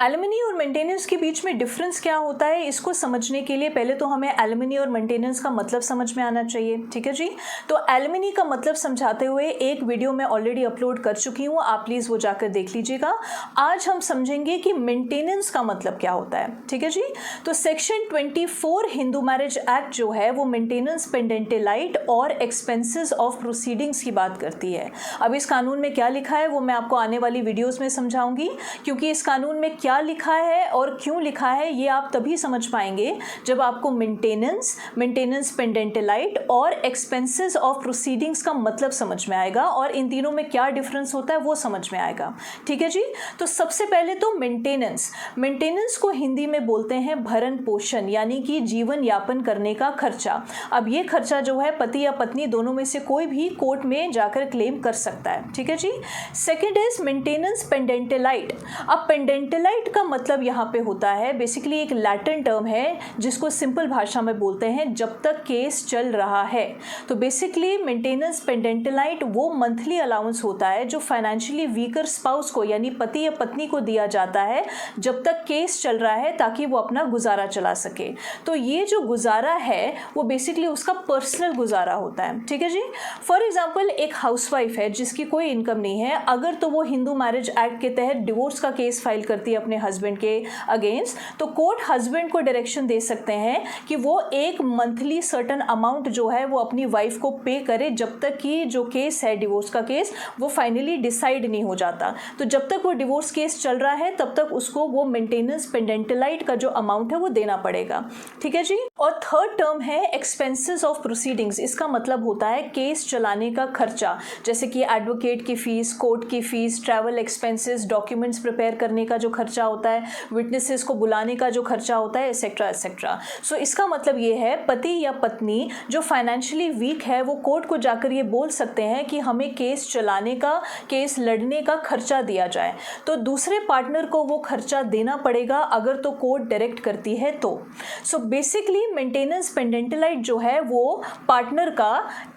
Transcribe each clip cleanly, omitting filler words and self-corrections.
Alimony और maintenance के बीच में डिफरेंस क्या होता है, इसको समझने के लिए पहले तो हमें एलिमनी और मेंटेनेंस का मतलब समझ में आना चाहिए। ठीक है जी। तो एलिमनी का मतलब समझाते हुए एक वीडियो मैं ऑलरेडी अपलोड कर चुकी हूँ, आप प्लीज़ वो जाकर देख लीजिएगा। आज हम समझेंगे कि मेंटेनेंस का मतलब क्या होता है। ठीक है जी। तो सेक्शन 24 हिंदू मैरिज एक्ट जो है वो मेंटेनेंस पेंडेंटेलाइट और एक्सपेंसेस ऑफ प्रोसीडिंग्स की बात करती है। अब इस कानून में क्या लिखा है वो मैं आपको आने वाली वीडियोज़ में समझाऊंगी, क्योंकि इस कानून में क्या लिखा है और क्यों लिखा है ये आप तभी समझ पाएंगे जब आपको मेंटेनेंस पेंडेंटेलाइट और एक्सपेंसेस ऑफ प्रोसीडिंग्स का मतलब समझ में आएगा और इन तीनों में क्या डिफरेंस होता है वो समझ में आएगा। ठीक है जी। तो सबसे पहले तो मेंटेनेंस को हिंदी में बोलते हैं भरण पोषण, यानी कि जीवन यापन करने का खर्चा। अब ये खर्चा जो है पति या पत्नी दोनों में से कोई भी कोर्ट में जाकर क्लेम कर सकता है। ठीक है जी। Second is maintenance pendente lite. अब पेंडेंटेलाइट का मतलब यहाँ पे होता है बेसिकली एक लैटिन टर्म है जिसको सिंपल भाषा में बोलते हैं जब तक केस चल रहा है। तो बेसिकली मेंटेनेंस पेंडेंटेलाइट वो मंथली अलाउंस होता है जो फाइनेंशियली वीकर स्पाउस को यानी पति या पत्नी को दिया जाता है जब तक केस चल रहा है, ताकि वो अपना गुजारा चला सके। तो ये जो गुजारा है वो बेसिकली उसका पर्सनल गुजारा होता है। ठीक है जी। फॉर एग्जाम्पल एक हाउसवाइफ है जिसकी कोई इनकम नहीं है, अगर तो वो हिंदू मैरिज एक्ट के तहत डिवोर्स का केस फाइल करती है अपने हस्बैंड के अगेंस्ट, तो कोर्ट हस्बैंड को डायरेक्शन दे सकते हैं कि वो एक मंथली सर्टेन अमाउंट जो है वो अपनी वाइफ को पे करे जब तक कि जो केस है डिवोर्स का केस वो फाइनली डिसाइड नहीं हो जाता। तो जब तक वो डिवोर्स केस चल रहा है तब तक उसको वो मेंटेनेंस पेंडेंटेलाइट का जो अमाउंट है वो देना पड़ेगा। ठीक है जी। और थर्ड टर्म है एक्सपेंसेस ऑफ प्रोसीडिंग्स। इसका मतलब होता है केस चलाने का खर्चा, जैसे कि एडवोकेट की फीस, कोर्ट की fees, travel expenses, documents prepare करने का जो खर्चा होता है, विटनेसेस को बुलाने का जो खर्चा होता है, एक्सेट्रा एक्सेट्रा। सो इसका मतलब ये है पति या पत्नी जो फाइनेंशियली वीक है वो कोर्ट को जाकर ये बोल सकते हैं कि हमें केस चलाने का, केस लड़ने का खर्चा दिया जाए। तो दूसरे पार्टनर को वो खर्चा देना पड़ेगा अगर तो कोर्ट डायरेक्ट करती है तो। सो बेसिकली मेंटेनेंस पेंडेंटेलाइट जो है वो पार्टनर का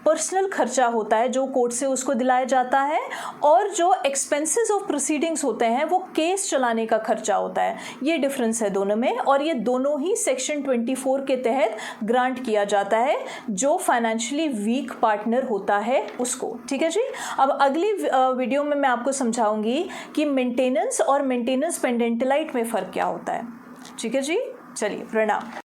पर्सनल खर्चा होता है जो कोर्ट से उसको दिलाया जाता है, और जो एक्सपेंसेस ऑफ प्रोसीडिंग्स होते हैं वो केस चलाने का खर्चा होता है। ये डिफरेंस है दोनों में, और ये दोनों ही सेक्शन 24 के तहत ग्रांट किया जाता है जो फाइनेंशियली वीक पार्टनर होता है उसको। ठीक है जी। अब अगली वीडियो में मैं आपको समझाऊंगी कि मेंटेनेंस और मेंटेनेंस पेंडेंटेलाइट में फ़र्क क्या होता है। ठीक है जी। चलिए, प्रणाम।